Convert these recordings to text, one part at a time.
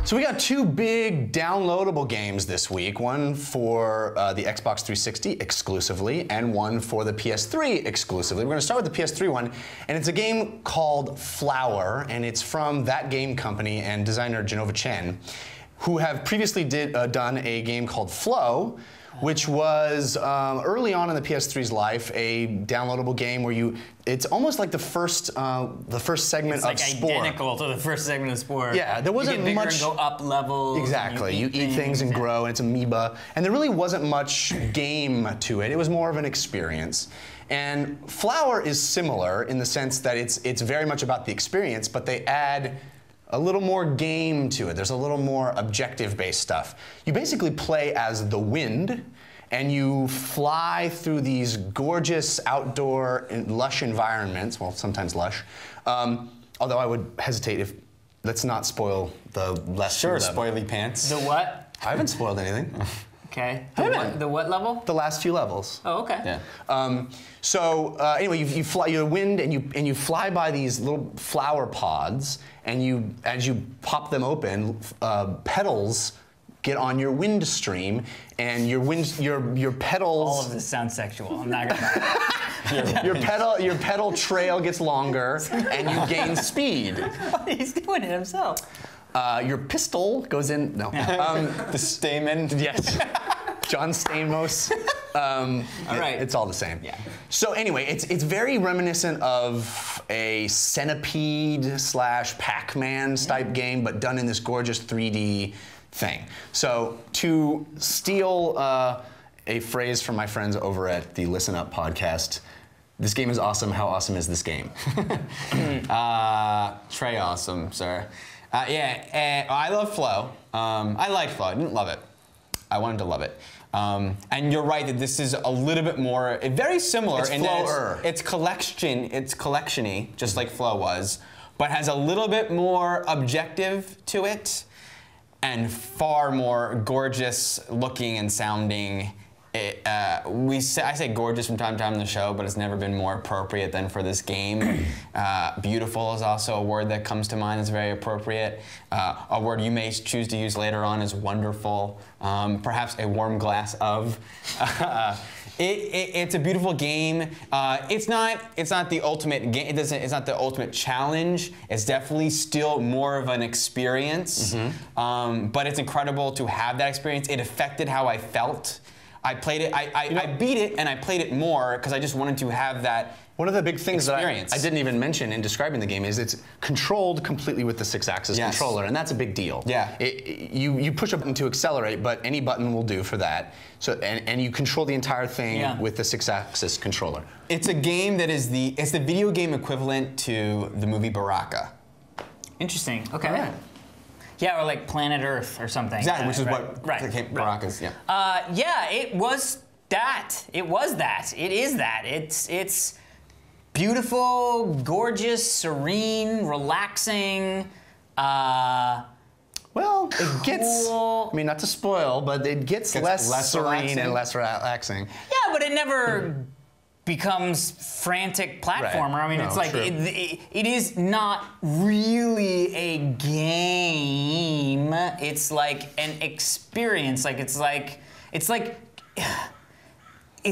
So we got two big downloadable games this week, one for the Xbox 360 exclusively and one for the PS3 exclusively. We're going to start with the PS3 one, and it's a game called Flower, and it's from that game company and designer Genova Chen, who have previously done a game called Flow, which was early on in the PS3's life, a downloadable game where it's almost like the first segment of Spore. It's like identical to the first segment of Spore. Yeah, there wasn't you get bigger much. And go up levels. Exactly, you eat things and grow, and it's amoeba, and there really wasn't much game to it. It was more of an experience. And Flower is similar in the sense that it's very much about the experience, but they add a little more game to it. There's a little more objective-based stuff. You basically play as the wind, and you fly through these gorgeous outdoor lush environments, well, sometimes lush, although I would hesitate if, let's not spoil the less. Sure, spoily pants. The what? I haven't spoiled anything. Okay. The what level? The last few levels. Oh, okay. Yeah. Anyway, you fly, you're the wind, and you fly by these little flower pods, and as you pop them open, petals get on your wind stream, and your petals. All of this sounds sexual. I'm not gonna. your petal trail gets longer, and you gain speed. He's doing it himself. Your pistol goes in. No. The stamen. Yes. John Stamos. All right. It's all the same. Yeah. So anyway, it's very reminiscent of a Centipede / Pac-Man type game, but done in this gorgeous 3D thing. So to steal a phrase from my friends over at the Listen Up podcast, this game is awesome. How awesome is this game? Trey awesome, sir. I love Flow. I liked Flow. I didn't love it. I wanted to love it. And you're right that this is a little bit more, very similar. It's Flower. It's collection-y, just like Flow was, but has a little bit more objective to it, and far more gorgeous looking and sounding. I say gorgeous from time to time in the show, but it's never been more appropriate than for this game. Beautiful is also a word that comes to mind. It's very appropriate. A word you may choose to use later on is wonderful. Perhaps a warm glass of. It's a beautiful game. It's not the ultimate game. It's not the ultimate challenge. It's definitely still more of an experience. Mm-hmm. But it's incredible to have that experience. It affected how I felt. I played it. I beat it, and I played it more because I just wanted to have that. One of the big things experience. that I didn't even mention in describing the game is it's controlled completely with the 6-axis controller, and that's a big deal. Yeah. You push a button to accelerate, but any button will do for that. So and you control the entire thing with the 6-axis controller. It's a game that is the video game equivalent to the movie Baraka. Interesting. Okay. All right. Yeah, or like Planet Earth or something. Exactly, which is what Baraka's. Yeah. Yeah, it was that. It was that. It is that. It's beautiful, gorgeous, serene, relaxing. Well, it gets. I mean, not to spoil, but it gets less serene relaxing. And less relaxing. Yeah, but it never becomes frantic platformer. Right. I mean, No, it's like it is not really a game. It's like an experience. It's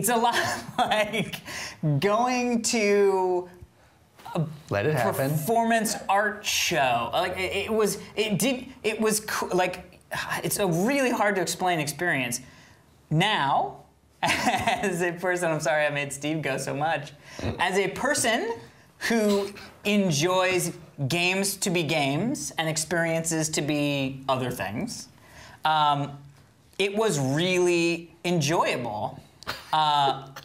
a lot like going to a Let it happen. performance art show. Like it's a really hard to explain experience. Now, as a person, I'm sorry I made Steve go so much. As a person who enjoys games to be games and experiences to be other things, it was really enjoyable. But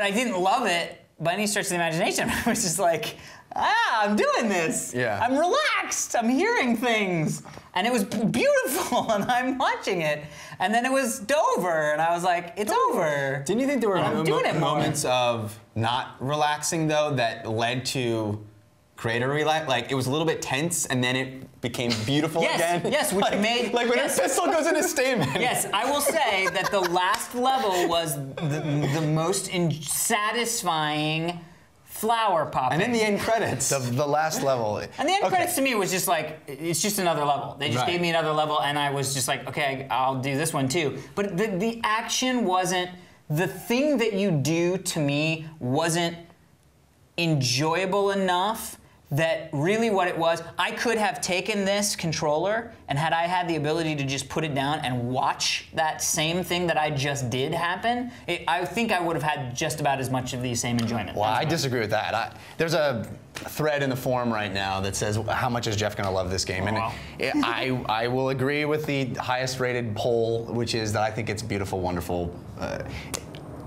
I didn't love it by any stretch of the imagination. I was just like, I'm doing this. Yeah. I'm relaxed. I'm hearing things. And it was beautiful, and I'm watching it. And then it was over, and I was like, it's over. Didn't you think there were moments of not relaxing, though, that led to greater relax? Like, it was a little bit tense, and then it became beautiful again? Yes, which made... Like when a pistol goes in a stamen. Yes, I will say that the last level was the most satisfying flower popping. And then the end credits. The last level. And the end credits to me was just like, it's just another level. They just gave me another level, and I was just like, okay, I'll do this one too. But the action wasn't, the thing that you do to me wasn't enjoyable enough that really what it was, I could have taken this controller, and had I had the ability to just put it down and watch that same thing that I just did happen, I think I would have had just about as much of the same enjoyment. Well, I disagree with that. There's a thread in the forum right now that says, how much is Jeff going to love this game? And I will agree with the highest rated poll, which is that I think it's beautiful, wonderful.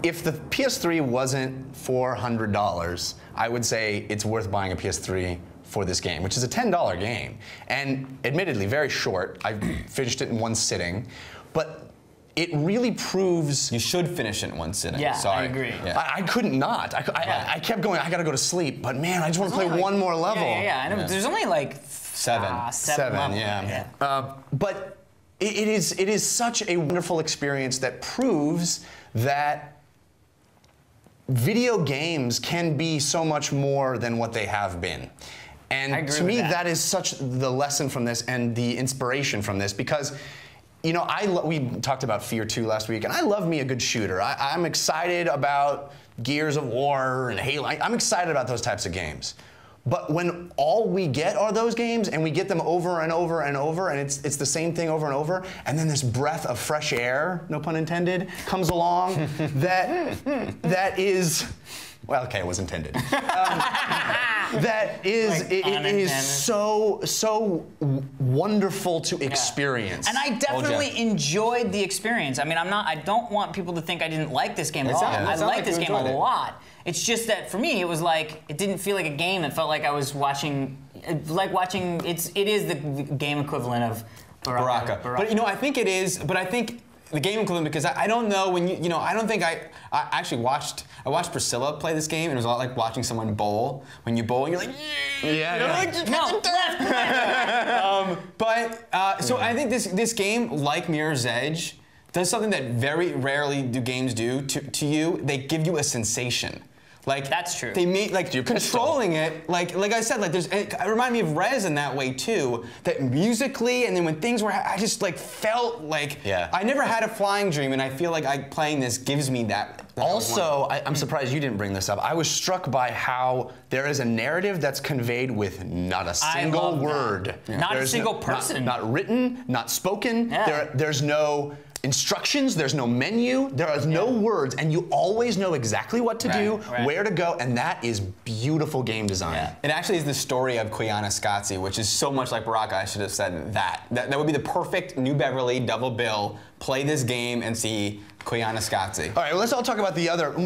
If the PS3 wasn't $400, I would say it's worth buying a PS3 for this game, which is a $10 game. And admittedly, very short. I finished it in one sitting. But it really proves... You should finish it in one sitting. Yeah, Sorry. I agree. Yeah. I couldn't not. I kept going, I gotta go to sleep. But man, I just want to play one more level. Yeah. I know. There's only like seven levels. Yeah. But it is such a wonderful experience that proves that video games can be so much more than what they have been. And to me, that is such the lesson from this and the inspiration from this, because, you know, we talked about Fear 2 last week, and I love me a good shooter. I'm excited about Gears of War and Halo. I'm excited about those types of games. But when all we get are those games, and we get them over and over and over, and it's the same thing over and over, and then this breath of fresh air, no pun intended, comes along that is, well, okay, it was intended. That is, like, it is so wonderful to experience. And I definitely enjoyed the experience. I mean, I don't want people to think I didn't like this game at all. I liked this game a lot. It's just that for me, it was like, it didn't feel like a game. It felt like I was watching, it is the game equivalent of Baraka. But you know, I think it is, but I think the game equivalent, because I don't know when you know, I don't think I actually watched Priscilla play this game, and it was a lot like watching someone bowl. When you bowl, you're like, so I think this game, like Mirror's Edge, does something that very rarely do games do to you. They give you a sensation. Like, that's true. They make, like, you're controlling it. Like I said, like it reminded me of Rez in that way too. That musically, and then when things were, I just like felt like I never had a flying dream, and I feel like playing this gives me that. Also, I'm surprised you didn't bring this up. I was struck by how there is a narrative that's conveyed with not a single word. Not a single person. Not written, not spoken. There's no instructions, there's no menu, there is no words, and you always know exactly what to do, where to go, and that is beautiful game design. It actually is the story of Quiana Scotzi, which is so much like Baraka. I should have said that. That would be the perfect New Beverly double bill. Play this game and see Quiana Scotzi. All right, well, let's all talk about the other.